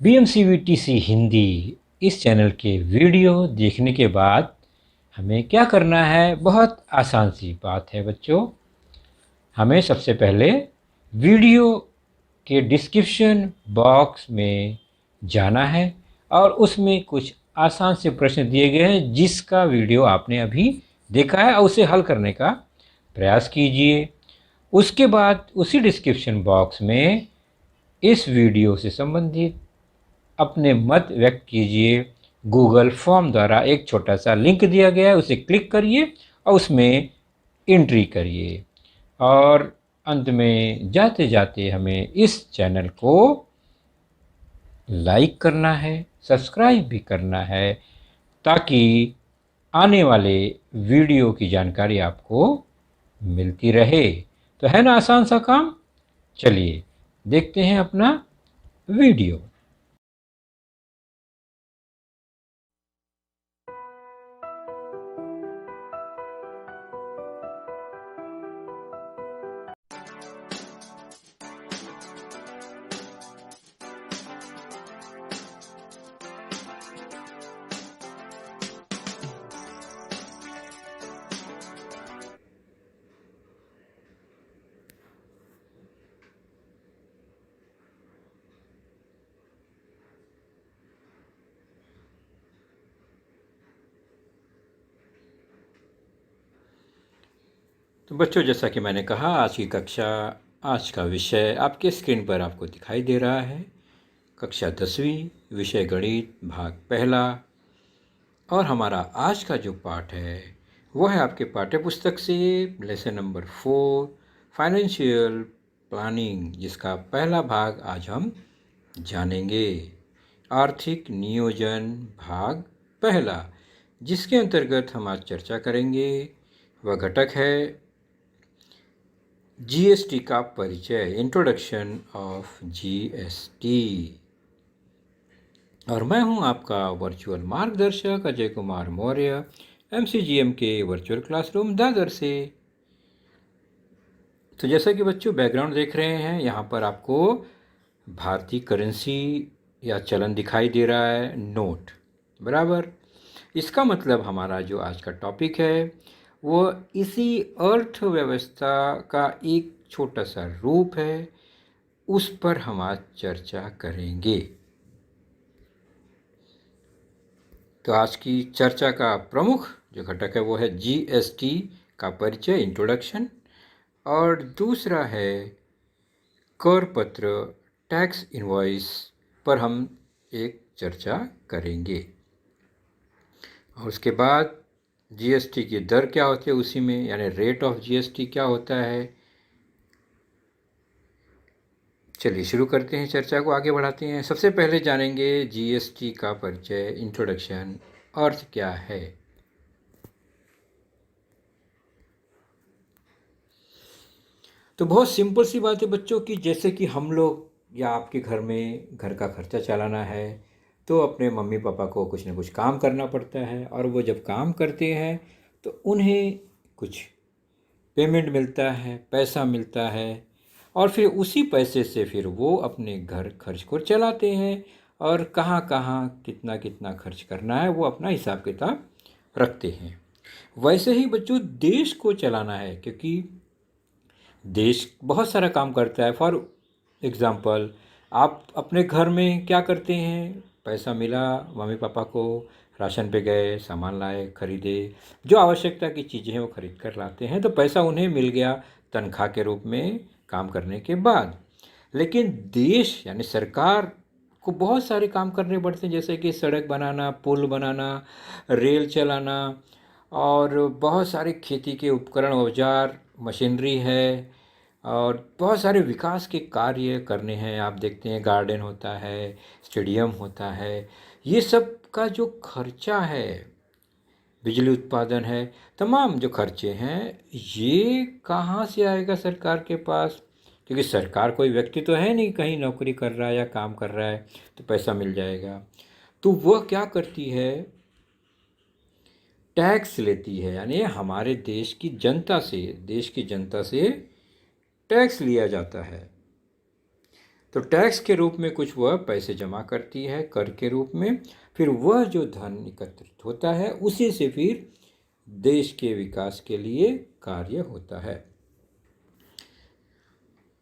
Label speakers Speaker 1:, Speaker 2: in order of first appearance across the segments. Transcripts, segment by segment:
Speaker 1: BMCVTC Hindi इस channel के video देखने के बाद हमें क्या करना है? बहुत आसान सी बात है बच्चों। हमें सबसे पहले वीडियो के डिस्क्रिप्शन बॉक्स में जाना है और उसमें कुछ आसान से प्रश्न दिए गए हैं जिसका वीडियो आपने अभी देखा है और उसे हल करने का प्रयास कीजिए। उसके बाद उसी डिस्क्रिप्शन बॉक्स में इस वीडियो से संबंधित अपने मत व्यक्त कीजिए। गूगल फॉर्म द्वारा एक छोटा सा लिंक दिया गया है, उसे क्लिक करिए और उसमें एंट्री करिए। और अंत में जाते जाते हमें इस चैनल को लाइक करना है, सब्सक्राइब भी करना है ताकि आने वाले वीडियो की जानकारी आपको मिलती रहे। तो है ना आसान सा काम? चलिए देखते हैं अपना वीडियो। तो बच्चों, जैसा कि मैंने कहा, आज का विषय आपके स्क्रीन पर आपको दिखाई दे रहा है। कक्षा 10वीं, विषय गणित, भाग पहला। और हमारा आज का जो पाठ है वो है आपके पाठ्य पुस्तक से लेसन नंबर 4 फाइनेंशियल प्लानिंग, जिसका पहला भाग आज हम जानेंगे। आर्थिक नियोजन भाग पहला, जिसके अंतर्गत हम आज चर्चा करेंगे वह घटक है जीएसटी का परिचय, इंट्रोडक्शन ऑफ जीएसटी। और मैं हूं आपका वर्चुअल मार्गदर्शक अजय कुमार मौर्य, एमसीजीएम के वर्चुअल क्लासरूम दादर से। तो जैसा कि बच्चों बैकग्राउंड देख रहे हैं, यहाँ पर आपको भारतीय करेंसी या चलन दिखाई दे रहा है, नोट बराबर। इसका मतलब हमारा जो आज का टॉपिक है वो इसी अर्थव्यवस्था का एक छोटा सा रूप है, उस पर हम आज चर्चा करेंगे। तो आज की चर्चा का प्रमुख जो घटक है वो है जीएसटी का परिचय, इंट्रोडक्शन। और दूसरा है कर पत्र, टैक्स इनवॉइस पर हम एक चर्चा करेंगे। और उसके बाद जीएसटी की दर क्या होती है उसी में, यानी रेट ऑफ जीएसटी क्या होता है। चलिए शुरू करते हैं, चर्चा को आगे बढ़ाते हैं। सबसे पहले जानेंगे जीएसटी का परिचय, इंट्रोडक्शन, अर्थ क्या है। तो बहुत सिंपल सी बात है बच्चों की, जैसे कि हम लोग या आपके घर में घर का खर्चा चलाना है तो अपने मम्मी पापा को कुछ ना कुछ काम करना पड़ता है, और वो जब काम करते हैं तो उन्हें कुछ पेमेंट मिलता है, पैसा मिलता है, और फिर उसी पैसे से फिर वो अपने घर खर्च को चलाते हैं। और कहाँ कहाँ कितना कितना खर्च करना है वो अपना हिसाब किताब रखते हैं। वैसे ही बच्चों देश को चलाना है, क्योंकि देश बहुत सारा काम करता है। फॉर एग्ज़ाम्पल, आप अपने घर में क्या करते हैं, पैसा मिला मम्मी पापा को, राशन पे गए, सामान लाए, खरीदे, जो आवश्यकता की चीज़ें हैं वो खरीद कर लाते हैं, तो पैसा उन्हें मिल गया तनख्वाह के रूप में काम करने के बाद। लेकिन देश यानी सरकार को बहुत सारे काम करने पड़ते हैं, जैसे कि सड़क बनाना, पुल बनाना, रेल चलाना, और बहुत सारे खेती के उपकरण, औजार, मशीनरी है, और बहुत सारे विकास के कार्य करने हैं। आप देखते हैं गार्डन होता है, स्टेडियम होता है, ये सब का जो खर्चा है, बिजली उत्पादन है, तमाम जो खर्चे हैं, ये कहाँ से आएगा सरकार के पास? क्योंकि सरकार कोई व्यक्ति तो है नहीं, कहीं नौकरी कर रहा है या काम कर रहा है तो पैसा मिल जाएगा। तो वह क्या करती है, टैक्स लेती है, यानी हमारे देश की जनता से टैक्स लिया जाता है। तो टैक्स के रूप में कुछ वह पैसे जमा करती है कर के रूप में, फिर वह जो धन एकत्रित होता है उसी से फिर देश के विकास के लिए कार्य होता है।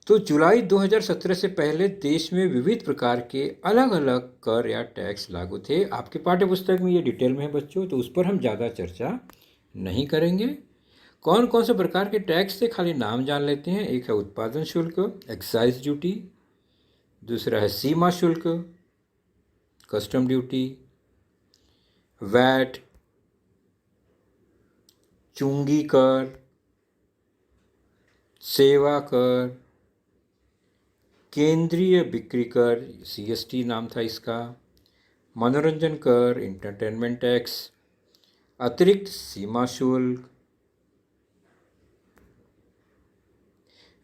Speaker 1: तो जुलाई 2017 से पहले देश में विविध प्रकार के अलग अलग कर या टैक्स लागू थे। आपके पाठ्य पुस्तक में ये डिटेल में है बच्चों, तो उस पर हम ज़्यादा चर्चा नहीं करेंगे। कौन कौन से प्रकार के टैक्स थे खाली नाम जान लेते हैं। एक है उत्पादन शुल्क, एक्साइज ड्यूटी। दूसरा है सीमा शुल्क, कस्टम ड्यूटी, वैट, चुंगी कर, सेवा कर, केंद्रीय बिक्री कर, सीएसटी नाम था इसका, मनोरंजन कर, इंटरटेनमेंट टैक्स, अतिरिक्त सीमा शुल्क,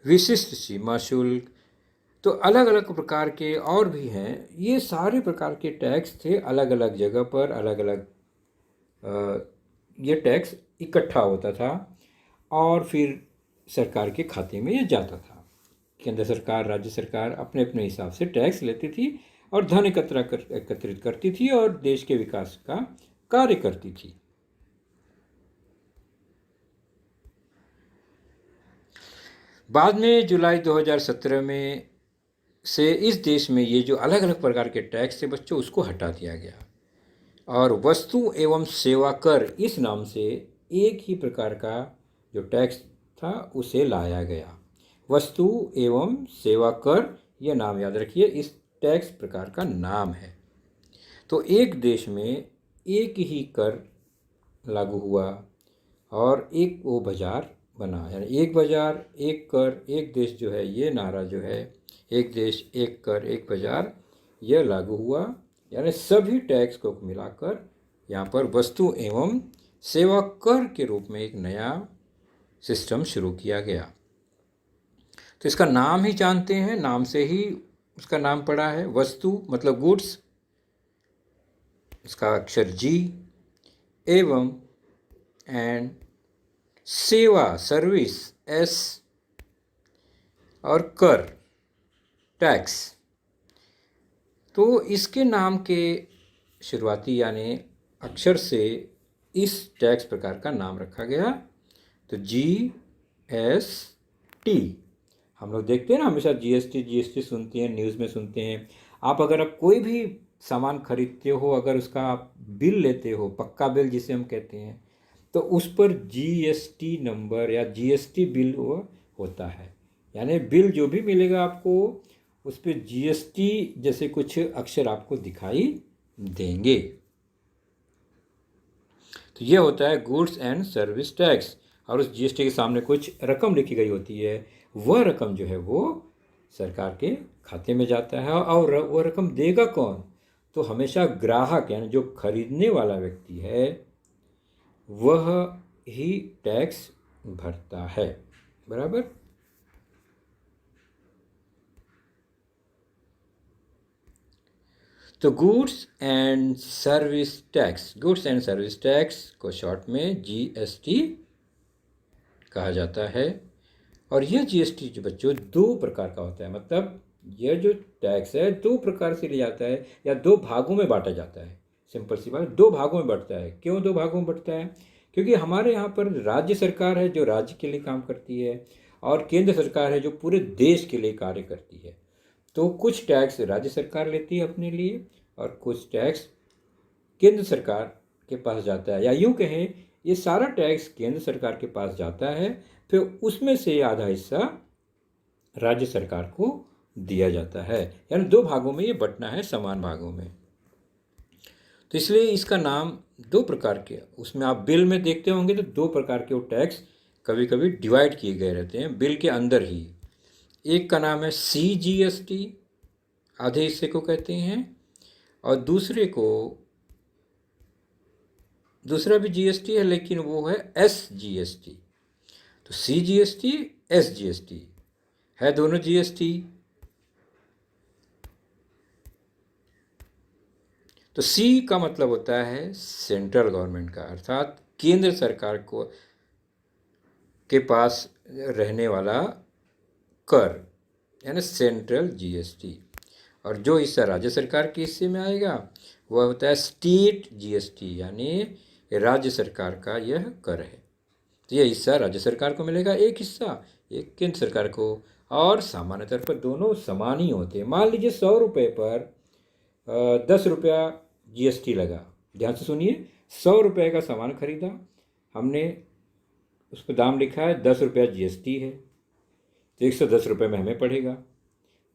Speaker 1: विशिष्ट सीमा शुल्क। तो अलग अलग प्रकार के और भी हैं। ये सारे प्रकार के टैक्स थे, अलग अलग जगह पर अलग अलग ये टैक्स इकट्ठा होता था और फिर सरकार के खाते में ये जाता था। केंद्र सरकार, राज्य सरकार अपने अपने हिसाब से टैक्स लेती थी और धन एकत्रित करती थी और देश के विकास का कार्य करती थी। बाद में जुलाई 2017 में से इस देश में ये जो अलग अलग प्रकार के टैक्स थे बच्चों, उसको हटा दिया गया और वस्तु एवं सेवा कर इस नाम से एक ही प्रकार का जो टैक्स था उसे लाया गया। वस्तु एवं सेवा कर, यह नाम याद रखिए, इस टैक्स प्रकार का नाम है। तो एक देश में एक ही कर लागू हुआ और एक वो बाजार बना, यानी एक बाजार एक कर एक देश जो है, ये नारा जो है एक देश एक कर एक बाजार, यह लागू हुआ। यानी सभी टैक्स को मिलाकर यहाँ पर वस्तु एवं सेवा कर के रूप में एक नया सिस्टम शुरू किया गया। तो इसका नाम ही जानते हैं, नाम से ही उसका नाम पड़ा है। वस्तु मतलब गुड्स, इसका अक्षर जी, एवं एंड सेवा सर्विस एस, और कर टैक्स। तो इसके नाम के शुरुआती यानी अक्षर से इस टैक्स प्रकार का नाम रखा गया। तो GST, हम लोग देखते हैं ना हमेशा GST सुनते हैं, न्यूज़ में सुनते हैं। आप कोई भी सामान खरीदते हो, अगर उसका आप बिल लेते हो, पक्का बिल जिसे हम कहते हैं, तो उस पर GST नंबर या GST बिल वो होता है। यानी बिल जो भी मिलेगा आपको उस पर GST जैसे कुछ अक्षर आपको दिखाई देंगे। तो ये होता है गुड्स एंड सर्विस टैक्स, और उस GST के सामने कुछ रकम लिखी गई होती है। वह रकम जो है वो सरकार के खाते में जाता है, और वह रकम देगा कौन? तो हमेशा ग्राहक, यानी जो खरीदने वाला व्यक्ति है वह ही टैक्स भरता है। बराबर। तो goods and service tax, goods and service tax को शॉर्ट में GST कहा जाता है। और यह GST जो बच्चों दो प्रकार का होता है, मतलब यह जो टैक्स है दो प्रकार से लिया जाता है या दो भागों में बांटा जाता है। सिंपल सी बात, दो भागों में बढ़ता है। क्यों दो भागों में बढ़ता है? क्योंकि हमारे यहाँ पर राज्य सरकार है जो राज्य के लिए काम करती है, और केंद्र सरकार है जो पूरे देश के लिए कार्य करती है। तो कुछ टैक्स राज्य सरकार लेती है अपने लिए और कुछ टैक्स केंद्र सरकार के पास जाता है, या यूँ कहें ये सारा टैक्स केंद्र सरकार के पास जाता है, फिर उसमें से आधा हिस्सा राज्य सरकार को दिया जाता है। यानी दो भागों में ये बंटना है, समान भागों में। तो इसलिए इसका नाम दो प्रकार के, उसमें आप बिल में देखते होंगे तो दो प्रकार के वो टैक्स कभी कभी डिवाइड किए गए रहते हैं बिल के अंदर ही। एक का नाम है CGST, आधे हिस्से को कहते हैं, और दूसरा भी GST है लेकिन वो है SGST। तो CGST SGST है, दोनों GST। तो C का मतलब होता है सेंट्रल गवर्नमेंट का, अर्थात केंद्र सरकार को के पास रहने वाला कर, यानी सेंट्रल जीएसटी। और जो हिस्सा राज्य सरकार के हिस्से में आएगा वह होता है स्टेट जीएसटी, यानी राज्य सरकार का यह कर है। तो यह हिस्सा राज्य सरकार को मिलेगा, एक हिस्सा एक केंद्र सरकार को। और सामान्य तौर पर दोनों समान ही होते हैं। मान लीजिए 100 रुपये पर 10 रुपया जीएसटी लगा। ध्यान से सुनिए, 100 रुपये का सामान खरीदा हमने, उस पर दाम लिखा है 10 रुपया जीएसटी है, तो 110 रुपये में हमें पड़ेगा।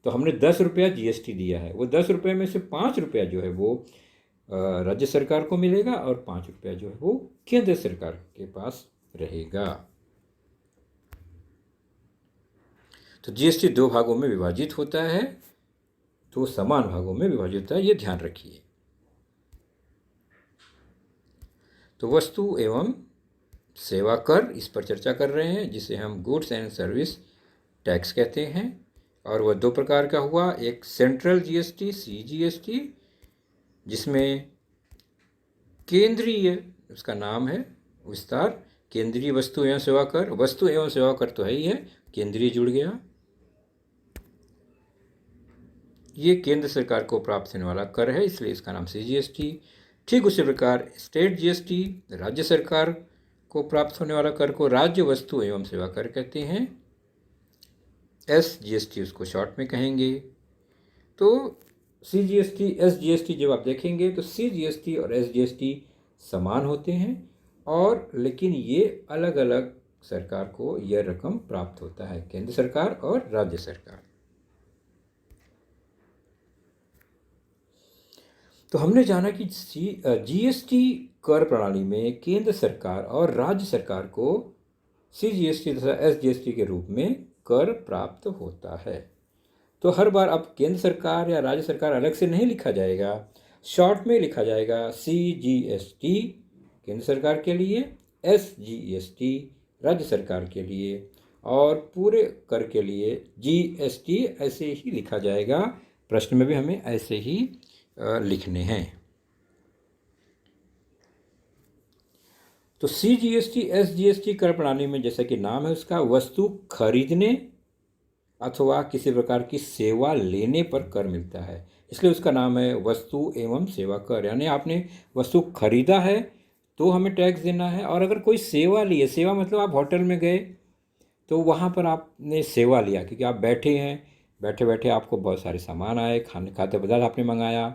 Speaker 1: तो हमने 10 रुपया जीएसटी दिया है, वो 10 रुपये में से 5 रुपया जो है वो राज्य सरकार को मिलेगा और 5 रुपया जो है वो केंद्र सरकार के पास रहेगा। तो जीएसटी 2 भागों में विभाजित होता है, 2 समान भागों में विभाजित होता है, ये ध्यान रखिए। तो वस्तु एवं सेवा कर, इस पर चर्चा कर रहे हैं, जिसे हम गुड्स एंड सर्विस टैक्स कहते हैं। और वह 2 प्रकार का हुआ, एक सेंट्रल जीएसटी सीजीएसटी, जिसमें केंद्रीय, उसका नाम है विस्तार केंद्रीय वस्तु एवं सेवा कर। वस्तु एवं सेवा कर तो है ही है, केंद्रीय जुड़ गया, ये केंद्र सरकार को प्राप्त होने वाला कर है, इसलिए इसका नाम सीजीएसटी। ठीक उसी प्रकार स्टेट जीएसटी, राज्य सरकार को प्राप्त होने वाला कर को राज्य वस्तु एवं सेवा कर कहते हैं, एसजीएसटी उसको शॉर्ट में कहेंगे। तो सीजीएसटी एसजीएसटी जब आप देखेंगे तो सीजीएसटी और एसजीएसटी समान होते हैं, और लेकिन ये अलग अलग सरकार को यह रकम प्राप्त होता है, केंद्र सरकार और राज्य सरकार। तो हमने जाना कि जीएसटी कर प्रणाली में केंद्र सरकार और राज्य सरकार को सीजीएसटी तथा एसजीएसटी के रूप में कर प्राप्त होता है। तो हर बार अब केंद्र सरकार या राज्य सरकार अलग से नहीं लिखा जाएगा, शॉर्ट में लिखा जाएगा सीजीएसटी केंद्र सरकार के लिए, एसजीएसटी राज्य सरकार के लिए, और पूरे कर के लिए जीएसटी ऐसे ही लिखा जाएगा। प्रश्न में भी हमें ऐसे ही लिखने हैं। तो सीजीएसटी एसजीएसटी कर प्रणाली में, जैसा कि नाम है उसका, वस्तु खरीदने अथवा किसी प्रकार की सेवा लेने पर कर मिलता है, इसलिए उसका नाम है वस्तु एवं सेवा कर। यानी आपने वस्तु खरीदा है तो हमें टैक्स देना है, और अगर कोई सेवा ली है, सेवा मतलब आप होटल में गए तो वहाँ पर आपने सेवा लिया, क्योंकि आप बैठे हैं, बैठे बैठे आपको बहुत सारे सामान आए, खाद्य पदार्थ आपने मंगाया,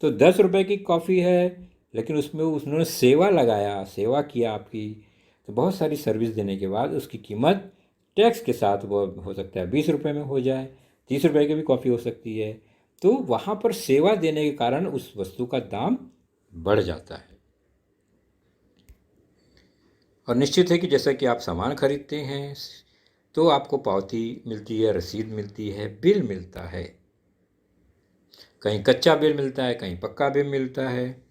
Speaker 1: तो 10 रुपये की कॉफ़ी है, लेकिन उसमें उन्होंने सेवा लगाया, सेवा किया आपकी, तो बहुत सारी सर्विस देने के बाद उसकी कीमत टैक्स के साथ वो हो सकता है 20 रुपये में हो जाए, 30 रुपये की भी कॉफ़ी हो सकती है। तो वहाँ पर सेवा देने के कारण उस वस्तु का दाम बढ़ जाता है। और निश्चित है कि जैसा कि आप सामान खरीदते हैं तो आपको पावती मिलती है, रसीद मिलती है, बिल मिलता है, कहीं कच्चा बिल मिलता है, कहीं पक्का बिल मिलता है।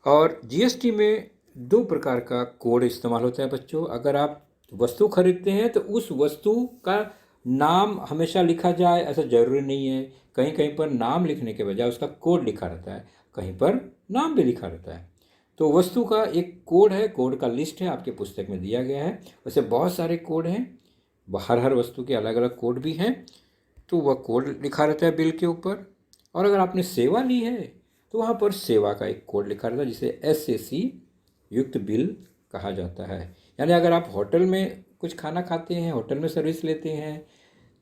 Speaker 1: और जीएसटी में 2 प्रकार का कोड इस्तेमाल होता है बच्चों। अगर आप वस्तु खरीदते हैं तो उस वस्तु का नाम हमेशा लिखा जाए ऐसा ज़रूरी नहीं है, कहीं कहीं पर नाम लिखने के बजाय उसका कोड लिखा रहता है, कहीं पर नाम भी लिखा रहता है। तो वस्तु का एक कोड है, कोड का लिस्ट है, आपके पुस्तक में दिया गया है। वैसे बहुत सारे कोड हैं, हर वस्तु के अलग अलग कोड भी हैं, तो वह कोड लिखा रहता है बिल के ऊपर। और अगर आपने सेवा ली है तो वहाँ पर सेवा का एक कोड लिखा रहता है, जिसे एसएसी युक्त बिल कहा जाता है। यानी अगर आप होटल में कुछ खाना खाते हैं, होटल में सर्विस लेते हैं,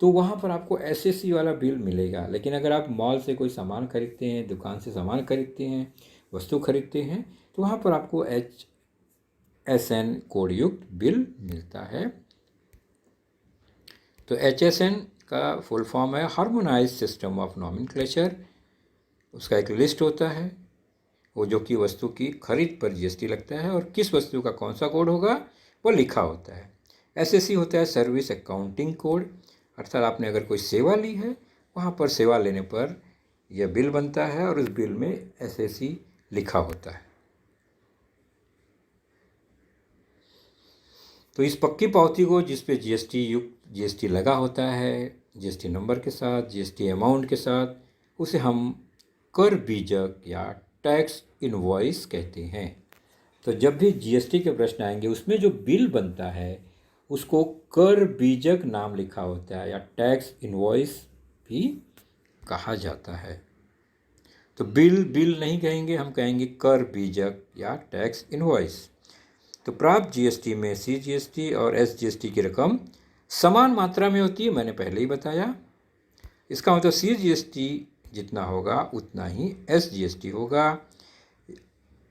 Speaker 1: तो वहाँ पर आपको एसएसी वाला बिल मिलेगा। लेकिन अगर आप मॉल से कोई सामान खरीदते हैं, दुकान से सामान खरीदते हैं, वस्तु खरीदते हैं, तो वहाँ पर आपको HSN कोड युक्त बिल मिलता है। तो HSN का फुल फॉर्म है हार्मोनाइज सिस्टम ऑफ नॉमेनक्लेचर। उसका एक लिस्ट होता है, वो जो कि वस्तु की खरीद पर जीएसटी लगता है, और किस वस्तु का कौन सा कोड होगा वो लिखा होता है। एसएसी होता है सर्विस अकाउंटिंग कोड, अर्थात आपने अगर कोई सेवा ली है, वहाँ पर सेवा लेने पर यह बिल बनता है और उस बिल में एसएसी लिखा होता है। तो इस पक्की पावती को, जिस पे जीएसटी लगा होता है, जीएसटी नंबर के साथ, जीएसटी अमाउंट के साथ, उसे हम कर बीजक या टैक्स इनवॉइस कहते हैं। तो जब भी जीएसटी के प्रश्न आएंगे, उसमें जो बिल बनता है उसको कर बीजक नाम लिखा होता है या टैक्स इनवॉइस भी कहा जाता है। तो बिल बिल नहीं कहेंगे, हम कहेंगे कर बीजक या टैक्स इनवॉइस। तो प्राप्त जीएसटी में सीजीएसटी और एसजीएसटी की रकम समान मात्रा में होती है, मैंने पहले ही बताया। इसका मतलब सीजीएसटी जितना होगा उतना ही एसजीएसटी होगा।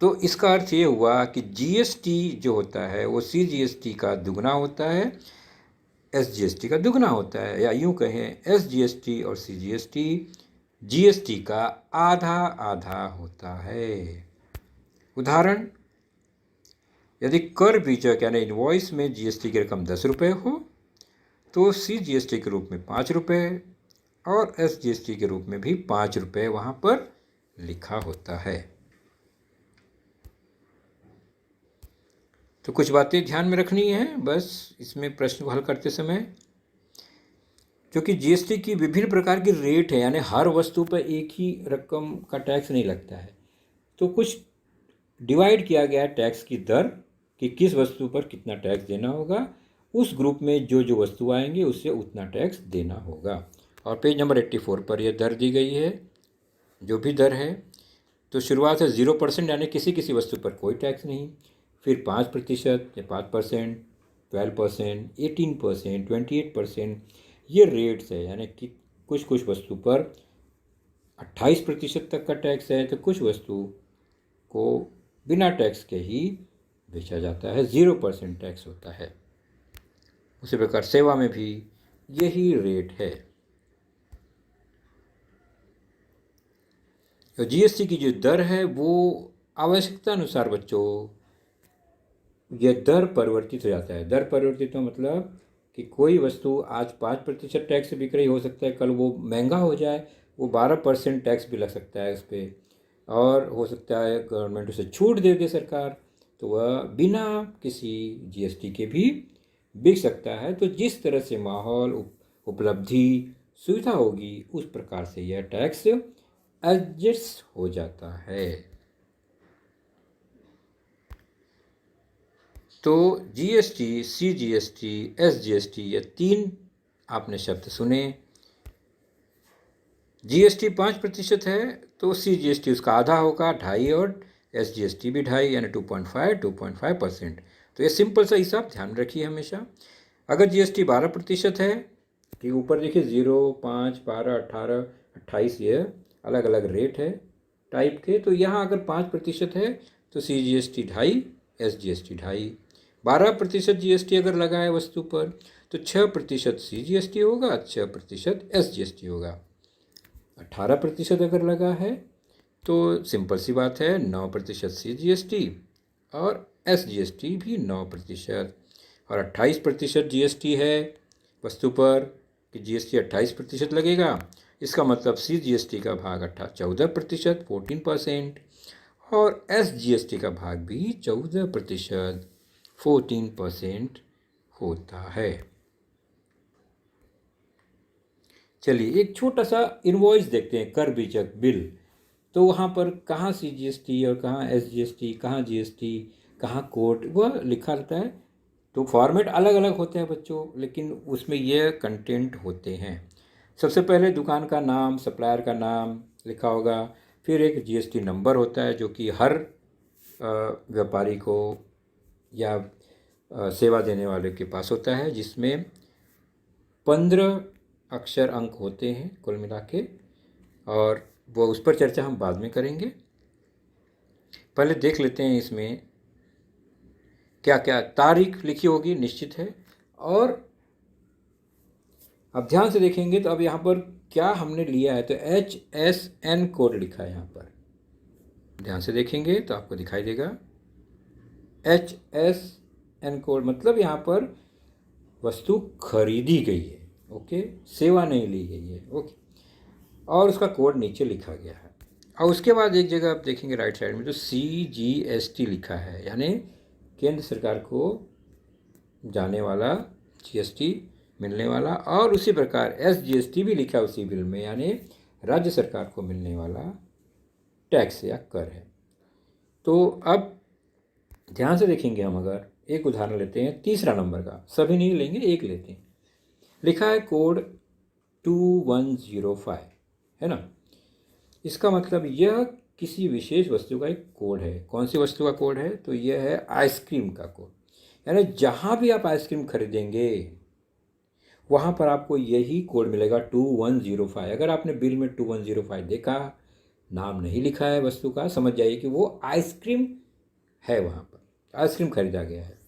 Speaker 1: तो इसका अर्थ ये हुआ कि जीएसटी जो होता है वो सीजीएसटी का दुगना होता है, एसजीएसटी का दुगना होता है, या यूँ कहें एसजीएसटी और सीजीएसटी जीएसटी का आधा आधा होता है। उदाहरण, यदि कर बीजक यानी इनवॉइस में जीएसटी की रकम 10 रुपये हो तो सीजीएसटी के रूप में 5 रुपये और एसजीएसटी के रूप में भी 5 रुपये वहाँ पर लिखा होता है। तो कुछ बातें ध्यान में रखनी है बस इसमें प्रश्न को हल करते समय, क्योंकि जीएसटी की विभिन्न प्रकार की रेट है, यानी हर वस्तु पर एक ही रकम का टैक्स नहीं लगता है। तो कुछ डिवाइड किया गया है टैक्स की दर कि किस वस्तु पर कितना टैक्स देना होगा, उस ग्रुप में जो जो वस्तु आएंगे उससे उतना टैक्स देना होगा। और पेज नंबर 84 पर यह दर दी गई है, जो भी दर है। तो शुरुआत है 0% यानी किसी किसी वस्तु पर कोई टैक्स नहीं, फिर 5% या 5%, 12%, 18%, 28%, ये रेट्स है, यानी कि कुछ कुछ वस्तु पर 28% तक का टैक्स है, तो कुछ वस्तु को बिना टैक्स के ही बेचा जाता है, 0% टैक्स होता है। उसी प्रकार सेवा में भी यही रेट है। तो जीएसटी की जो दर है वो आवश्यकता अनुसार बच्चों यह दर परिवर्तित हो जाता है। दर परिवर्तित हो मतलब कि कोई वस्तु आज 5% टैक्स से बिक रही हो सकता है कल वो महंगा हो जाए, वो 12% टैक्स भी लग सकता है उस पर, और हो सकता है गवर्नमेंट उसे छूट दे दे सरकार, तो वह बिना किसी जीएसटी के भी बिक सकता है। तो जिस तरह से माहौल, उपलब्धि, सुविधा होगी उस प्रकार से यह टैक्स एडजस्ट हो जाता है। तो जीएसटी, सीजीएसटी, एसजीएसटी, ये 3 आपने शब्द सुने। जीएसटी 5% है तो सीजीएसटी उसका आधा होगा 2.5, और एसजीएसटी भी 2.5 यानी 2.5%। तो ये सिंपल सा हिसाब ध्यान रखिए हमेशा। अगर जीएसटी 12% है कि ऊपर देखिए 0, 5, 12, 18, 28, ये अलग अलग रेट है टाइप के, तो यहाँ अगर 5% है तो सीजीएसटी 2.5, एसजीएसटी 2.5। 12% जीएसटी अगर लगा है वस्तु पर तो 6% सीजीएसटी होगा, 6% एसजीएसटी होगा। 18% अगर लगा है तो सिंपल सी बात है 9% सीजीएसटी और एसजीएसटी भी 9%। और 28% जीएसटी है वस्तु पर कि जीएसटी 28% लगेगा, इसका मतलब सीजीएसटी का भाग 14%, 14%, और एसजीएसटी का भाग भी 14%, 14% होता है। चलिए एक छोटा सा इनवॉइस देखते हैं, कर बीजक बिल। तो वहाँ पर कहाँ सीजीएसटी और कहाँ एसजीएसटी, कहाँ जीएसटी, कहाँ कोड, वह लिखा रहता है। तो फॉर्मेट अलग अलग होते हैं बच्चों, लेकिन उसमें यह कंटेंट होते हैं। सबसे पहले दुकान का नाम, सप्लायर का नाम लिखा होगा, फिर एक जीएसटी नंबर होता है जो कि हर व्यापारी को या सेवा देने वाले के पास होता है, जिसमें 15 अक्षर अंक होते हैं कुल मिला के, और वो उस पर चर्चा हम बाद में करेंगे। पहले देख लेते हैं इसमें क्या क्या तारीख लिखी होगी, निश्चित है। और अब ध्यान से देखेंगे तो अब यहाँ पर क्या हमने लिया है, तो HSN कोड लिखा है यहाँ पर। ध्यान से देखेंगे तो आपको दिखाई देगा HSN कोड, मतलब यहाँ पर वस्तु खरीदी गई है, ओके, सेवा नहीं ली गई है, ओके, और उसका कोड नीचे लिखा गया है। और उसके बाद एक जगह आप देखेंगे राइट साइड में तो CGST लिखा है, यानी केंद्र सरकार को जाने वाला जीएसटी मिलने वाला, और उसी प्रकार एसजीएसटी भी लिखा है उसी बिल में, यानी राज्य सरकार को मिलने वाला टैक्स या कर है। तो अब ध्यान से देखेंगे हम, अगर एक उदाहरण लेते हैं, तीसरा नंबर का, सभी नहीं लेंगे, एक लेते हैं। लिखा है कोड 2105, है ना। इसका मतलब यह किसी विशेष वस्तु का एक कोड है। कौन सी वस्तु का कोड है? तो यह है आइसक्रीम का कोड। यानी जहाँ भी आप आइसक्रीम खरीदेंगे वहाँ पर आपको यही कोड मिलेगा 2105। अगर आपने बिल में 2105 देखा, नाम नहीं लिखा है वस्तु का, समझ जाइए कि वो आइसक्रीम है, वहाँ पर आइसक्रीम खरीदा गया है।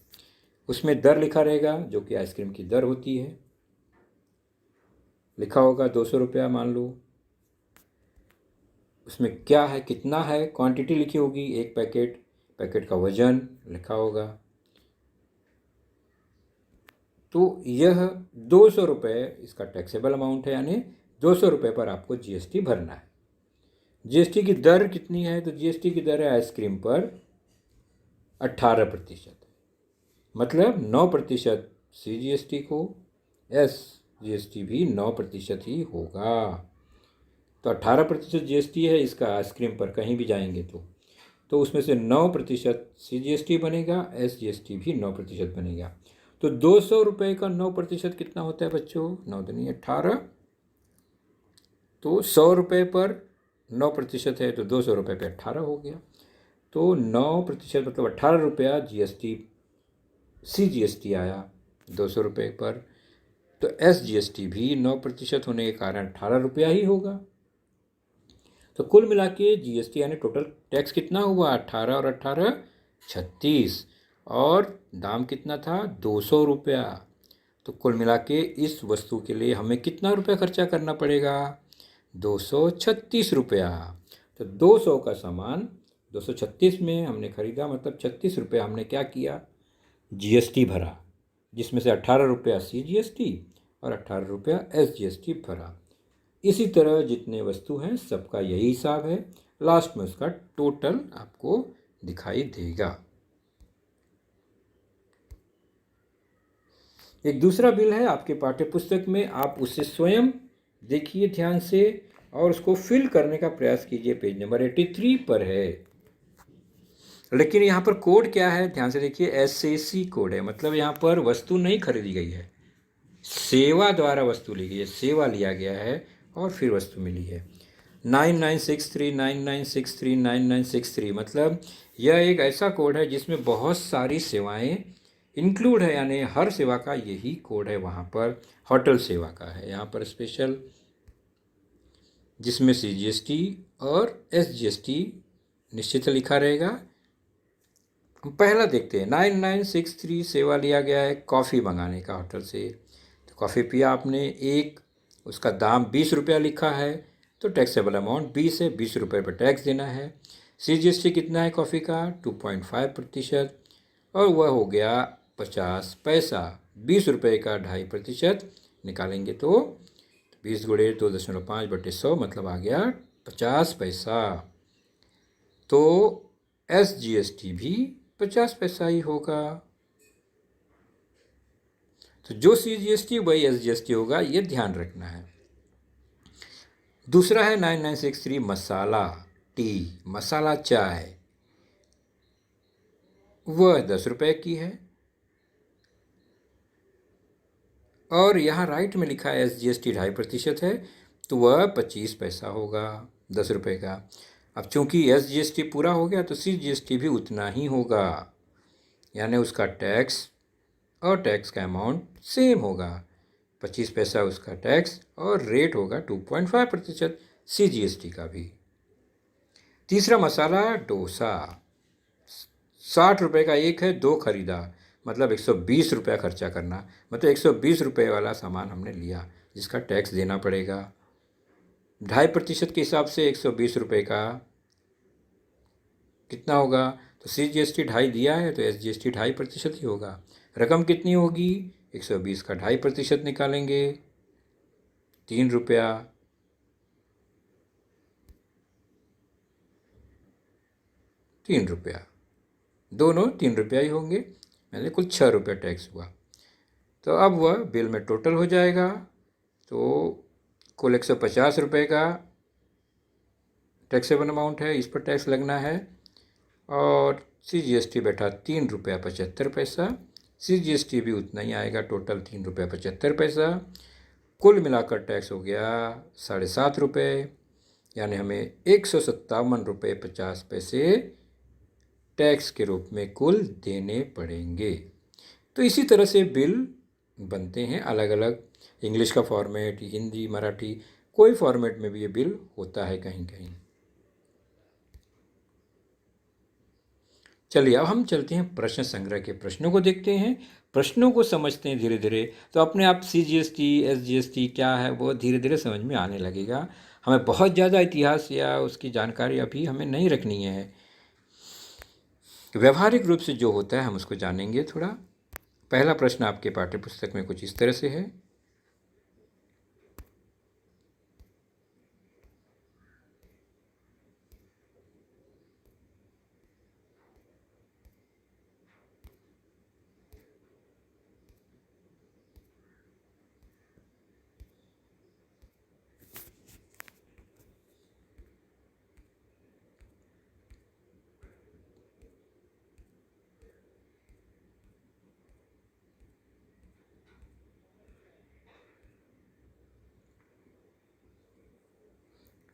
Speaker 1: उसमें दर लिखा रहेगा, जो कि आइसक्रीम की दर होती है। लिखा होगा 200 रुपया मान लो। उसमें क्या है, कितना है, क्वांटिटी लिखी होगी, एक पैकेट, पैकेट का वजन लिखा होगा। तो यह 200 रुपये इसका टैक्सेबल अमाउंट है, यानी 200 रुपये पर आपको जीएसटी भरना है। जीएसटी की दर कितनी है? तो जीएसटी की दर है आइसक्रीम पर 18%, मतलब 9% CGST को, SGST भी 9% ही होगा। तो 18% जीएसटी है इसका आइसक्रीम पर, कहीं भी जाएंगे तो उसमें से 9% CGST बनेगा, SGST भी 9% बनेगा। तो 200 रुपये का 9% कितना होता है बच्चों? 9 दूनी 18। तो 100 रुपये पर 9% है, तो 200 रुपये पे 18 हो गया। तो 9% मतलब 18 रुपया CGST आया 200 रुपये पर। तो SGST भी 9% होने के कारण 18 रुपया ही होगा। तो कुल मिला के जीएसटी यानी टोटल टैक्स कितना हुआ? 18 और 18 36, और दाम कितना था? 200 रुपया। तो कुल मिला के इस वस्तु के लिए हमें कितना रुपया खर्चा करना पड़ेगा? 236 रुपया। तो 200 का सामान 236 में हमने खरीदा, मतलब 36 रुपया हमने क्या किया? जीएसटी भरा, जिसमें से 18 रुपया CGST और 18 रुपया SGST भरा। इसी तरह जितने वस्तु हैं सबका यही हिसाब है। लास्ट में उसका टोटल आपको दिखाई देगा। एक दूसरा बिल है आपके पाठ्य पुस्तक में, आप उसे स्वयं देखिए ध्यान से और उसको फिल करने का प्रयास कीजिए। पेज नंबर 83 पर है। लेकिन यहाँ पर कोड क्या है? ध्यान से देखिए, SAC कोड है, मतलब यहाँ पर वस्तु नहीं खरीदी गई है, सेवा द्वारा वस्तु ली गई है, सेवा लिया गया है और फिर वस्तु मिली है। 9963 मतलब यह एक ऐसा कोड है जिसमें बहुत सारी सेवाएं इंक्लूड है, यानी हर सेवा का यही कोड है। वहाँ पर होटल सेवा का है यहाँ पर स्पेशल, जिसमें CGST और SGST निश्चित लिखा रहेगा। पहला देखते हैं, 9963 सेवा लिया गया है कॉफ़ी मंगाने का होटल से। तो कॉफ़ी पिया आपने एक, उसका दाम 20 रुपया लिखा है, तो टैक्सेबल अमाउंट 20 है, 20 रुपये पर टैक्स देना है। CGST कितना है कॉफ़ी का? 2.5%, और वह हो गया 50 पैसा। 20 रुपये का 2.5% निकालेंगे तो 20 गुणे 2.5/100 मतलब आ गया 50 पैसा। तो SGST भी 50 पैसा ही होगा। तो जो CGST वही SGST होगा, ये ध्यान रखना है। दूसरा है 9963 मसाला टी, मसाला चाय, वह 10 रुपये की है, और यहाँ राइट में लिखा है SGST 2.5% है, तो वह 25 पैसा होगा 10 रुपये का। अब चूंकि SGST पूरा हो गया तो CGST भी उतना ही होगा, यानी उसका टैक्स और टैक्स का अमाउंट सेम होगा। 25 पैसा उसका टैक्स और रेट होगा 2.5% CGST का भी। तीसरा मसाला डोसा, 60 रुपये का एक है, 2 खरीदा, मतलब 120 रुपया खर्चा करना, मतलब 120 रुपये वाला सामान हमने लिया जिसका टैक्स देना पड़ेगा। 2.5% के हिसाब से 120 रुपये का कितना होगा? तो CGST 2.5 दिया है तो SGST 2.5% ही होगा। रकम कितनी होगी? 120 का 2.5% निकालेंगे, 3 रुपया, 3 रुपया, दोनों 3 रुपया ही होंगे, मैंने कुल 6 रुपया टैक्स हुआ। तो अब वह बिल में टोटल हो जाएगा। तो कुल 150 रुपये का टैक्सेबल अमाउंट है, इस पर टैक्स लगना है, और CGST बैठा 3 रुपया 75 पैसा। CGST भी उतना ही आएगा, टोटल 3 रुपया 75 पैसा। कुल मिलाकर टैक्स हो गया 7.5 रुपये, यानी हमें 157 रुपये 50 पैसे टैक्स के रूप में कुल देने पड़ेंगे। तो इसी तरह से बिल बनते हैं अलग अलग, इंग्लिश का फॉर्मेट, हिंदी, मराठी, कोई फॉर्मेट में भी ये बिल होता है कहीं कहीं। चलिए अब हम चलते हैं प्रश्न संग्रह के प्रश्नों को देखते हैं, प्रश्नों को समझते हैं धीरे धीरे, तो अपने आप CGST SGST क्या है वो धीरे धीरे समझ में आने लगेगा। हमें बहुत ज़्यादा इतिहास या उसकी जानकारी अभी हमें नहीं रखनी है, व्यवहारिक रूप से जो होता है हम उसको जानेंगे थोड़ा। पहला प्रश्न आपके पाठ्यपुस्तक में कुछ इस तरह से है।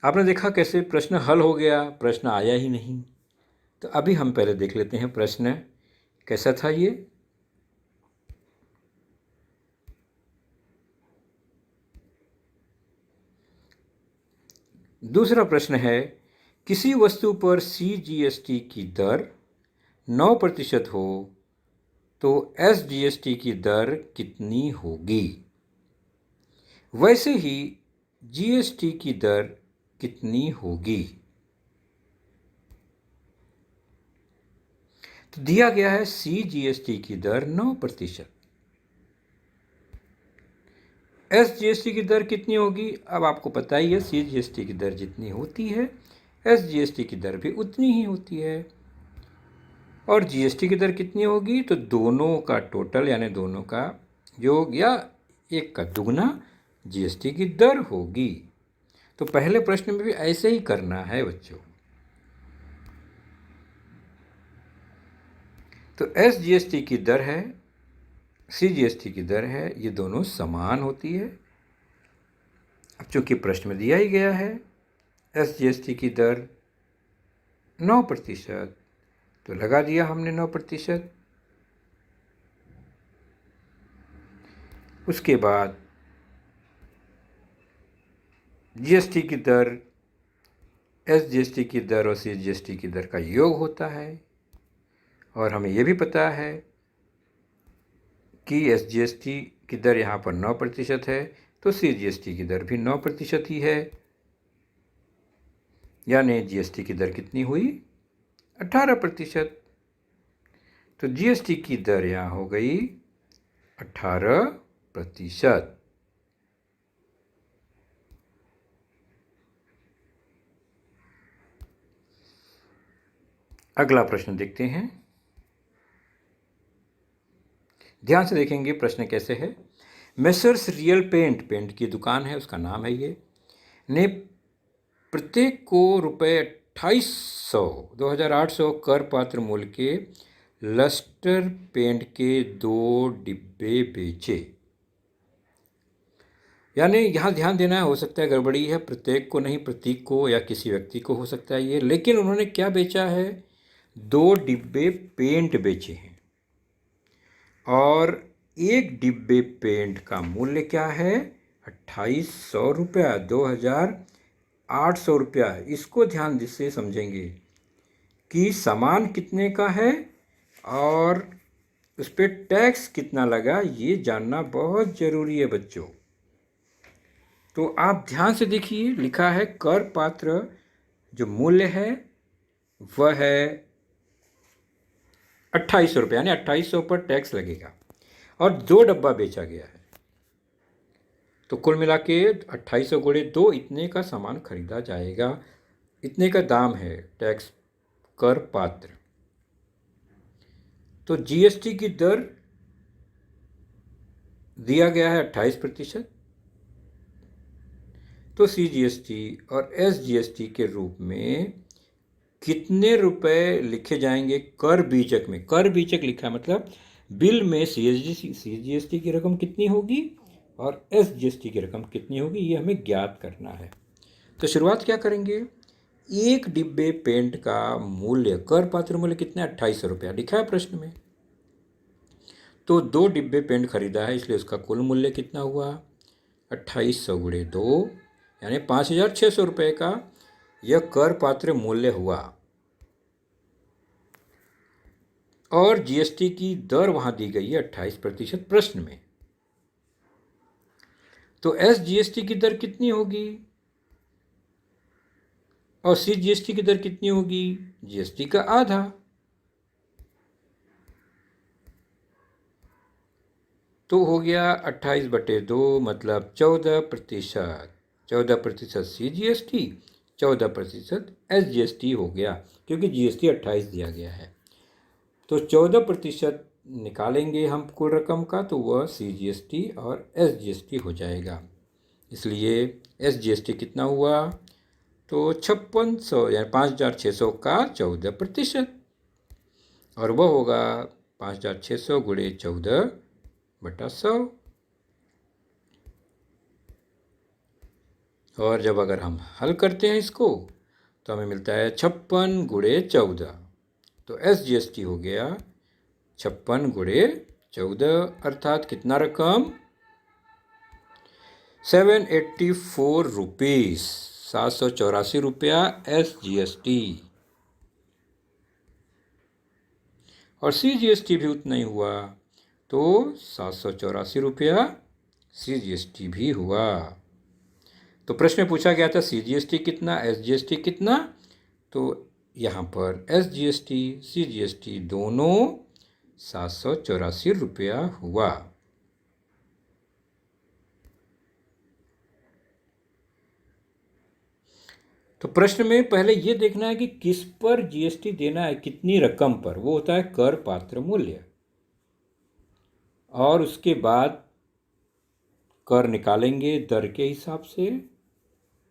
Speaker 1: आपने देखा कैसे प्रश्न हल हो गया, प्रश्न आया ही नहीं। तो अभी हम पहले देख लेते हैं प्रश्न कैसा था ये। दूसरा प्रश्न है, किसी वस्तु पर CGST की दर 9% हो तो SGST की दर कितनी होगी? वैसे ही GST की दर कितनी होगी? तो दिया गया है CGST की दर 9%, SGST की दर कितनी होगी? अब आपको पता ही है CGST की दर जितनी होती है SGST की दर भी उतनी ही होती है। और GST की दर कितनी होगी? तो दोनों का टोटल यानी दोनों का योग या एक का दुगना GST की दर होगी। तो पहले प्रश्न में भी ऐसे ही करना है बच्चों। तो SGST की दर है, CGST की दर है, ये दोनों समान होती है। अब चूंकि प्रश्न में दिया ही गया है SGST की दर 9%, तो लगा दिया हमने 9%। उसके बाद GST की दर SGST की दर और CGST की दर का योग होता है, और हमें यह भी पता है कि SGST की दर यहाँ पर 9% है, तो CGST की दर भी 9% ही है, यानी GST की दर कितनी हुई? 18%। तो GST की दर यहाँ हो गई 18%। अगला प्रश्न देखते हैं, ध्यान से देखेंगे प्रश्न कैसे है। मेसर्स रियल पेंट, पेंट की दुकान है उसका नाम है ये, ने प्रत्येक को ₹2800 2800 कर पात्र मूल्य के लस्टर पेंट के 2 डिब्बे बेचे। यानी यहाँ ध्यान देना है, हो सकता है गड़बड़ी है, प्रत्येक को नहीं प्रतीक को या किसी व्यक्ति को हो सकता है ये, लेकिन उन्होंने क्या बेचा है? 2 डिब्बे पेंट बेचे हैं, और एक डिब्बे पेंट का मूल्य क्या है? 2800 रुपया, 2800 रुपया। इसको ध्यान से समझेंगे कि सामान कितने का है और उस पर टैक्स कितना लगा, ये जानना बहुत ज़रूरी है बच्चों। तो आप ध्यान से देखिए, लिखा है कर पात्र जो मूल्य है वह है 2800 रुपये, यानी 2800 पर टैक्स लगेगा, और 2 डब्बा बेचा गया है, तो कुल मिला के 2800 गुणे 2, इतने का सामान खरीदा जाएगा, इतने का दाम है टैक्स कर पात्र। तो GST की दर दिया गया है 28%, तो CGST और SGST के रूप में कितने रुपए लिखे जाएंगे कर बीजक में। कर बीजक लिखा है मतलब बिल में सीजीएसटी की रकम कितनी होगी और एसजीएसटी की रकम कितनी होगी, ये हमें ज्ञात करना है। तो शुरुआत क्या करेंगे, एक डिब्बे पेंट का मूल्य, कर पात्र मूल्य कितना है, 2800 रुपया लिखा है प्रश्न में। तो 2 डिब्बे पेंट खरीदा है, इसलिए उसका कुल मूल्य कितना हुआ, 2800 गुणे 2 यानी 5600 रुपये का यह कर पात्र मूल्य हुआ। और जीएसटी की दर वहां दी गई है 28% प्रश्न में। तो एसजीएसटी की दर कितनी होगी और सीजीएसटी की दर कितनी होगी, जीएसटी का आधा। तो हो गया 28/2 मतलब 14%। 14% सीजीएसटी, 14% एसजीएसटी हो गया, क्योंकि जीएसटी 28 दिया गया है। तो 14% निकालेंगे हम कुल रकम का, तो वह सीजीएसटी और एसजीएसटी हो जाएगा। इसलिए एसजीएसटी कितना हुआ, तो 5600 यानी 5600 का 14%, और वह होगा 5600 गुणे 14/100। और जब अगर हम हल करते हैं इसको तो हमें मिलता है 56 गुणे 14। तो एसजीएसटी हो गया 56 गुणे 14, अर्थात कितना रकम, 784 रुपीज़, 784 रुपया एसजीएसटी। और सीजीएसटी भी उतना ही हुआ, तो 784 रुपया सीजीएसटी भी हुआ। तो प्रश्न में पूछा गया था सीजीएसटी कितना, एसजीएसटी कितना, तो यहाँ पर एसजीएसटी सीजीएसटी दोनों 784 रुपया हुआ। तो प्रश्न में पहले ये देखना है कि किस पर जीएसटी देना है, कितनी रकम पर, वो होता है कर पात्र मूल्य। और उसके बाद कर निकालेंगे दर के हिसाब से,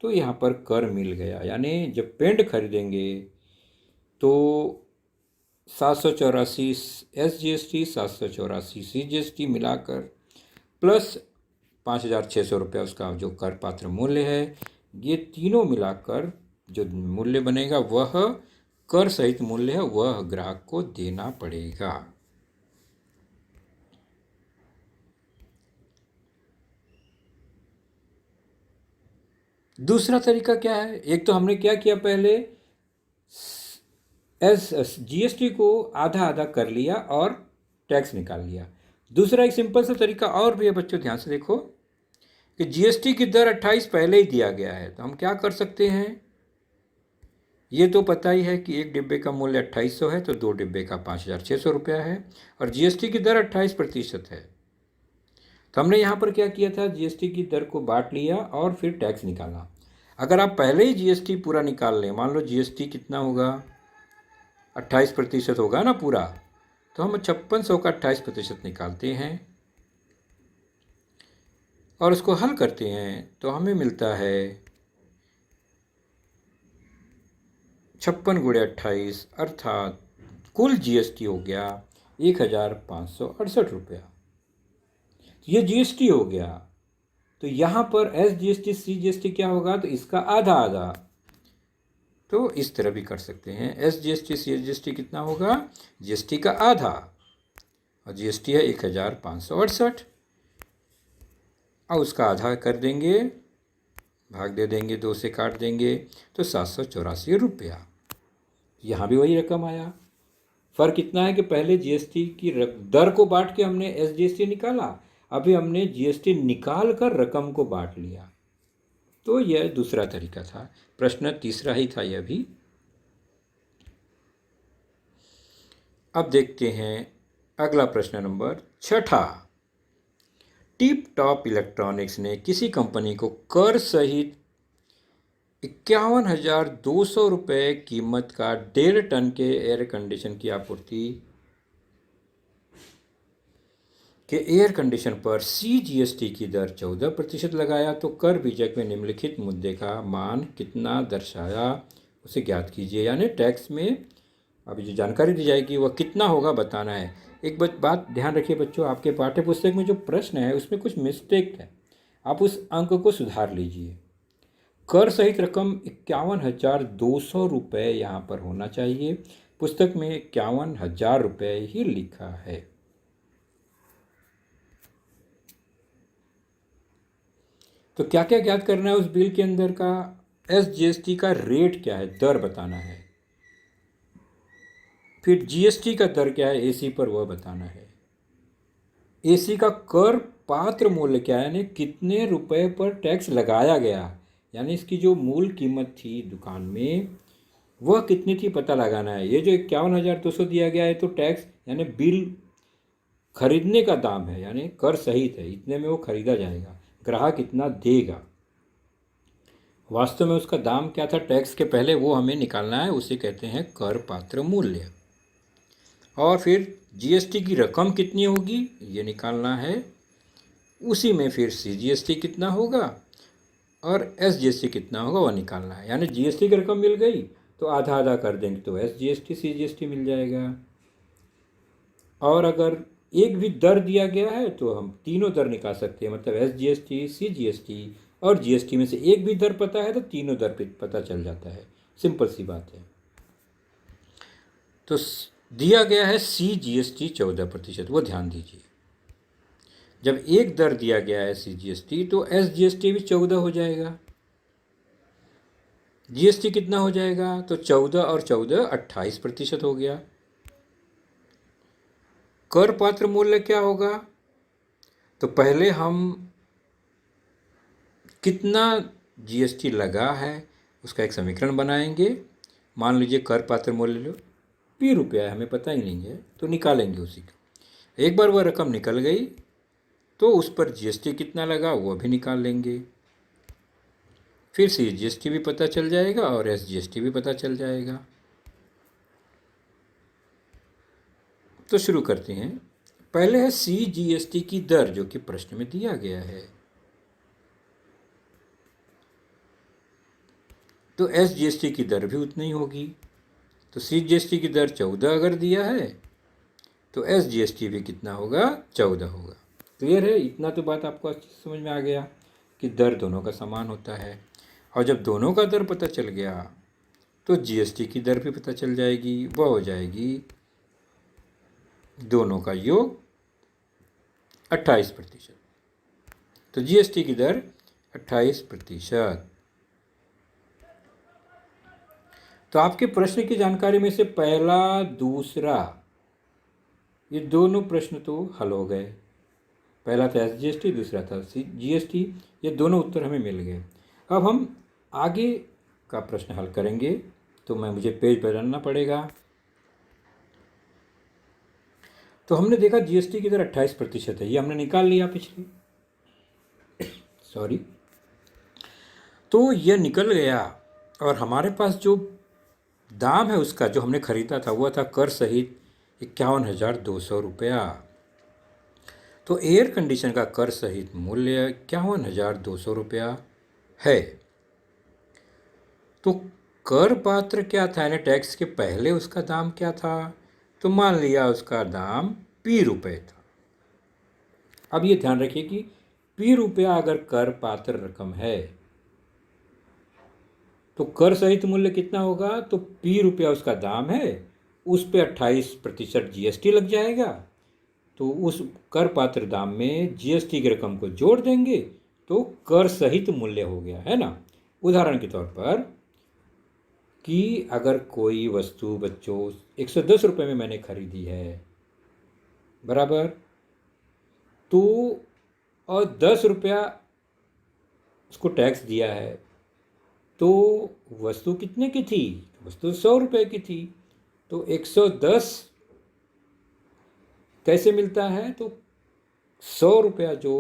Speaker 1: तो यहाँ पर कर मिल गया। यानी जब पेंट खरीदेंगे तो 784 एसजीएसटी, 784 सीजीएसटी मिलाकर प्लस 5600 रुपया उसका जो कर पात्र मूल्य है, ये तीनों मिलाकर जो मूल्य बनेगा वह कर सहित मूल्य है, वह ग्राहक को देना पड़ेगा। दूसरा तरीका क्या है, एक तो हमने क्या किया, पहले जीएसटी को आधा आधा कर लिया और टैक्स निकाल लिया। दूसरा एक सिंपल सा तरीका और भी है बच्चों, ध्यान से देखो कि जीएसटी की दर 28 पहले ही दिया गया है, तो हम क्या कर सकते हैं, ये तो पता ही है कि एक डिब्बे का मूल्य 2800 है, तो 2 डिब्बे का 5600 रुपया है, और जीएसटी की दर 28% है। तो हमने यहाँ पर क्या किया था, जीएसटी की दर को बांट लिया और फिर टैक्स निकाला। अगर आप पहले ही जीएसटी पूरा निकाल लें, मान लो जीएसटी कितना होगा, 28% होगा ना पूरा, तो हम 5600 का 28% निकालते हैं और उसको हल करते हैं, तो हमें मिलता है 56 गुणे 28, अर्थात कुल जीएसटी हो गया 1568 रुपया। ये जीएसटी हो गया। तो यहाँ पर एसजीएसटी सीजीएसटी क्या होगा, तो इसका आधा आधा। तो इस तरह भी कर सकते हैं, एसजीएसटी सीजीएसटी कितना होगा, जीएसटी का आधा, और जीएसटी है 1568, और उसका आधा कर देंगे, भाग दे देंगे, 2 से काट देंगे, तो 784 रुपया। यहाँ भी वही रकम आया। फ़र्क इतना है कि पहले जीएसटी की दर को बांट के हमने एसजीएसटी निकाला, अभी हमने जीएसटी निकाल कर रकम को बांट लिया। तो यह दूसरा तरीका था। प्रश्न तीसरा ही था यह भी। अब देखते हैं अगला प्रश्न नंबर 6। टिप टॉप इलेक्ट्रॉनिक्स ने किसी कंपनी को कर सहित 51,200 रुपये कीमत का 1.5 टन के एयर कंडीशन की आपूर्ति के एयर कंडीशन पर सीजीएसटी की दर 14% लगाया, तो कर बीजक में निम्नलिखित मुद्दे का मान कितना दर्शाया, उसे ज्ञात कीजिए। यानी टैक्स में अभी जो जानकारी दी जाएगी वह कितना होगा बताना है। एक बात ध्यान रखिए बच्चों, आपके पाठ्य पुस्तक में जो प्रश्न है उसमें कुछ मिस्टेक है, आप उस अंक को सुधार लीजिए। कर सहित रकम 51,200 रुपये यहाँ पर होना चाहिए। पुस्तक में 51,000 रुपये ही लिखा है। तो क्या क्या ज्ञात करना है उस बिल के अंदर का? SGST का रेट क्या है, दर बताना है। फिर GST का दर क्या है AC पर, वह बताना है। AC का कर पात्र मूल्य क्या है, यानी कितने रुपए पर टैक्स लगाया गया, यानी इसकी जो मूल कीमत थी दुकान में वह कितनी थी पता लगाना है। ये जो 51,200 दिया गया है तो टैक्स यानी बिल खरीदने का दाम है, यानी कर सहित है, इतने में वो खरीदा जाएगा, ग्राहक इतना देगा। वास्तव में उसका दाम क्या था टैक्स के पहले, वो हमें निकालना है, उसे कहते हैं कर पात्र मूल्य। और फिर GST की रकम कितनी होगी ये निकालना है, उसी में फिर CGST कितना होगा और SGST कितना होगा वह निकालना है। यानी GST की रकम मिल गई तो आधा आधा कर देंगे तो SGST CGST मिल जाएगा। और अगर एक भी दर दिया गया है तो हम तीनों दर निकाल सकते हैं, मतलब SGST CGST और GST में से एक भी दर पता है तो तीनों दर पता चल जाता है। सिंपल सी बात है। तो दिया गया है CGST 14%, वो ध्यान दीजिए। जब एक दर दिया गया है CGST तो SGST भी 14 हो जाएगा। GST कितना हो जाएगा, तो 14 और 14 28% हो गया। कर पात्र मूल्य क्या होगा, तो पहले हम कितना GST लगा है उसका एक समीकरण बनाएंगे। मान लीजिए कर पात्र मूल्य ₹20 है, हमें पता ही नहीं है तो निकालेंगे उसी का। एक बार वह रकम निकल गई तो उस पर GST कितना लगा वह भी निकाल लेंगे। फिर CGST भी पता चल जाएगा और SGST भी पता चल जाएगा। तो शुरू करते हैं। पहले है CGST की दर जो कि प्रश्न में दिया गया है। तो SGST की दर भी उतनी ही होगी। तो CGST की दर 14 अगर दिया है तो SGST भी कितना होगा, 14 होगा। क्लियर है, इतना तो बात आपको अच्छी समझ में आ गया कि दर दोनों का समान होता है। और जब दोनों का दर पता चल गया तो GST की दर भी पता चल जाएगी, वह हो जाएगी दोनों का योग 28%। तो GST की दर 28%। तो आपके प्रश्न की जानकारी में से पहला दूसरा ये दोनों प्रश्न तो हल हो गए। पहला था SGST, दूसरा था GST, ये दोनों उत्तर हमें मिल गए। अब हम आगे का प्रश्न हल करेंगे तो मुझे पेज बदलना पड़ेगा। तो हमने देखा GST की दर 28% है, ये हमने निकाल लिया पिछले सॉरी। तो यह निकल गया और हमारे पास जो दाम है उसका जो हमने खरीदा था वह था कर सहित 51,200 रुपया। तो एयर कंडीशन का कर सहित मूल्य 51,200 रुपया है। तो कर पात्र क्या था, यानी टैक्स के पहले उसका दाम क्या था, तो मान लिया उसका दाम ₹P था। अब ये ध्यान रखिए कि ₹P अगर कर पात्र रकम है तो कर सहित मूल्य कितना होगा, तो ₹P उसका दाम है, उस पे 28% GST लग जाएगा। तो उस कर पात्र दाम में GST की रकम को जोड़ देंगे तो कर सहित मूल्य हो गया, है ना। उदाहरण के तौर पर कि अगर कोई वस्तु बच्चों 110 रुपये में मैंने खरीदी है बराबर, तो और 10 रुपया उसको टैक्स दिया है, तो वस्तु कितने की थी, वस्तु 100 रुपये की थी। तो 110 कैसे मिलता है, तो 100 रुपया जो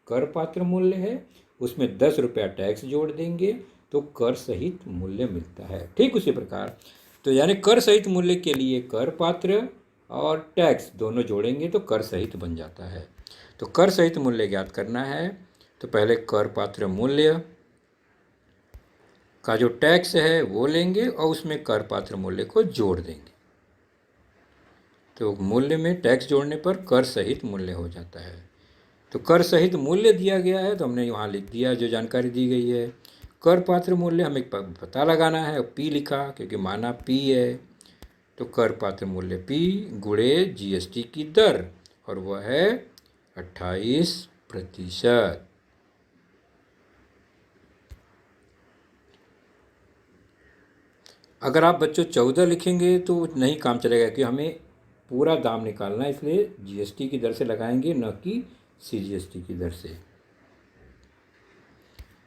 Speaker 1: कर पात्र मूल्य है उसमें 10 रुपया टैक्स जोड़ देंगे तो कर सहित मूल्य मिलता है। ठीक उसी प्रकार तो यानी कर सहित मूल्य के लिए कर पात्र और टैक्स दोनों जोड़ेंगे तो कर सहित बन जाता है। तो कर सहित मूल्य ज्ञात करना है तो पहले कर पात्र मूल्य का जो टैक्स है वो लेंगे और उसमें कर पात्र मूल्य को जोड़ देंगे। तो मूल्य में टैक्स जोड़ने पर कर सहित मूल्य हो जाता है। तो कर सहित मूल्य दिया गया है तो हमने वहाँ लिख दिया जो जानकारी दी गई है। कर पात्र मूल्य हमें पता लगाना है, पी लिखा क्योंकि माना पी है। तो कर पात्र मूल्य पी गुणे जीएसटी की दर, और वह है 28%। अगर आप बच्चों 14 लिखेंगे तो नहीं काम चलेगा, क्योंकि हमें पूरा दाम निकालना है, इसलिए जीएसटी की दर से लगाएंगे, न कि सीजीएसटी की दर से।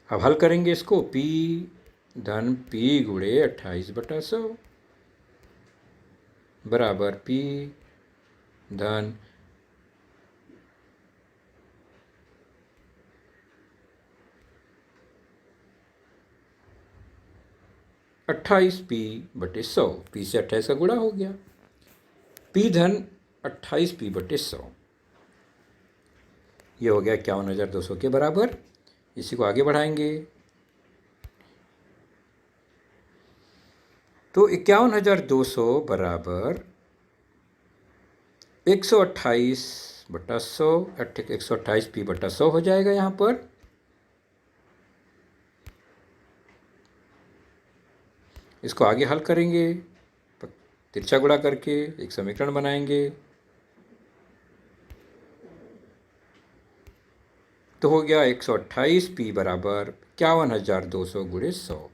Speaker 1: अब हल करेंगे इसको। पी धन पी गुणे 28/100 बराबर पी धन 28p/100। पी से 28 का गुणा हो गया। पी धन 28p/100 ये हो गया 51,200 के बराबर। इसी को आगे बढ़ाएंगे तो 51,200 बराबर 128/100, 128p/100 हो जाएगा। यहाँ पर इसको आगे हल करेंगे, तिरछा गुणा करके एक समीकरण बनाएंगे तो हो गया 128p बराबर 51,200 गुणे 100।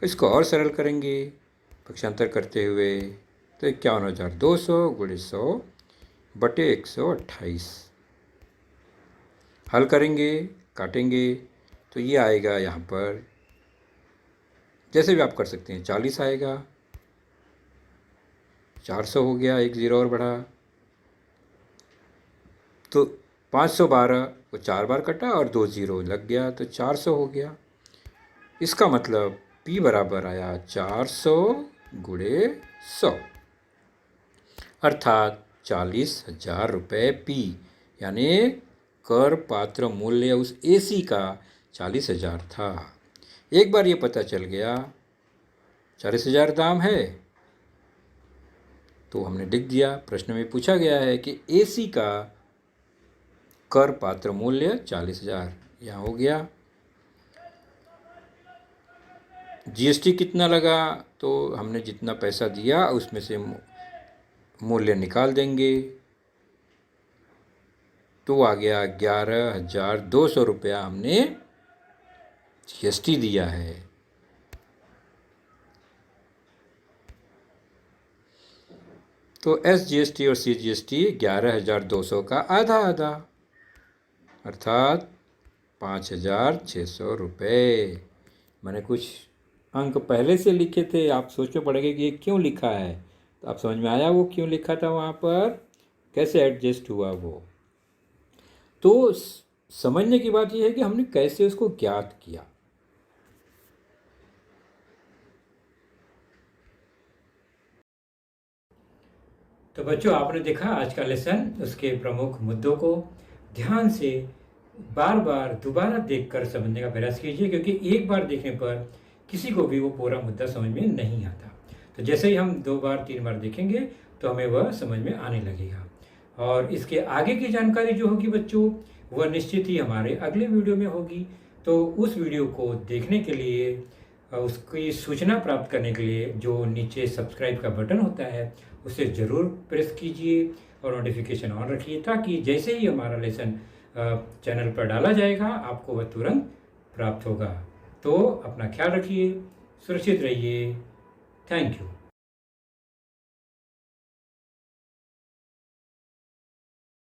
Speaker 1: इसको और सरल करेंगे पक्षांतर करते हुए तो 51,200 गुणे 100 बटे 128। हल करेंगे, काटेंगे तो ये आएगा यहाँ पर, जैसे भी आप कर सकते हैं, 40 आएगा। 400 हो गया, एक ज़ीरो और बढ़ा तो 512 को 4 बार कटा और 2 ज़ीरो लग गया तो 400 हो गया। इसका मतलब P बराबर आया 400 गुणे 100 अर्थात 40,000 रुपये P, यानी कर पात्र मूल्य उस AC का 40,000 था। एक बार ये पता चल गया 40,000 दाम है तो हमने लिख दिया। प्रश्न में पूछा गया है कि AC का कर पात्र मूल्य 40,000, यहाँ हो गया। जीएसटी कितना लगा तो हमने जितना पैसा दिया उसमें से मूल्य निकाल देंगे तो आ गया 11,200 रुपया हमने जीएसटी दिया है। तो SGST और CGST 11,200 का आधा आधा अर्थात 5,600 रुपये। मैंने कुछ अंक पहले से लिखे थे, आप सोच में पड़ेंगे कि ये क्यों लिखा है, तो आप समझ में आया वो क्यों लिखा था वहाँ पर, कैसे एडजस्ट हुआ वो। तो समझने की बात यह है कि हमने कैसे उसको ज्ञात किया। तो बच्चों आपने देखा आज का लेसन, उसके प्रमुख मुद्दों को ध्यान से बार बार दोबारा देखकर समझने का प्रयास कीजिए, क्योंकि एक बार देखने पर किसी को भी वो पूरा मुद्दा समझ में नहीं आता। तो जैसे ही हम 2 बार 3 बार देखेंगे तो हमें वह समझ में आने लगेगा। और इसके आगे की जानकारी जो होगी बच्चों, वह निश्चित ही हमारे अगले वीडियो में होगी। तो उस वीडियो को देखने के लिए, उसकी सूचना प्राप्त करने के लिए जो नीचे सब्सक्राइब का बटन होता है उसे ज़रूर प्रेस कीजिए और नोटिफिकेशन ऑन रखिए, ताकि जैसे ही हमारा लेसन चैनल पर डाला जाएगा आपको वह तुरंत प्राप्त होगा। तो अपना ख्याल रखिए, सुरक्षित रहिए। Thank you.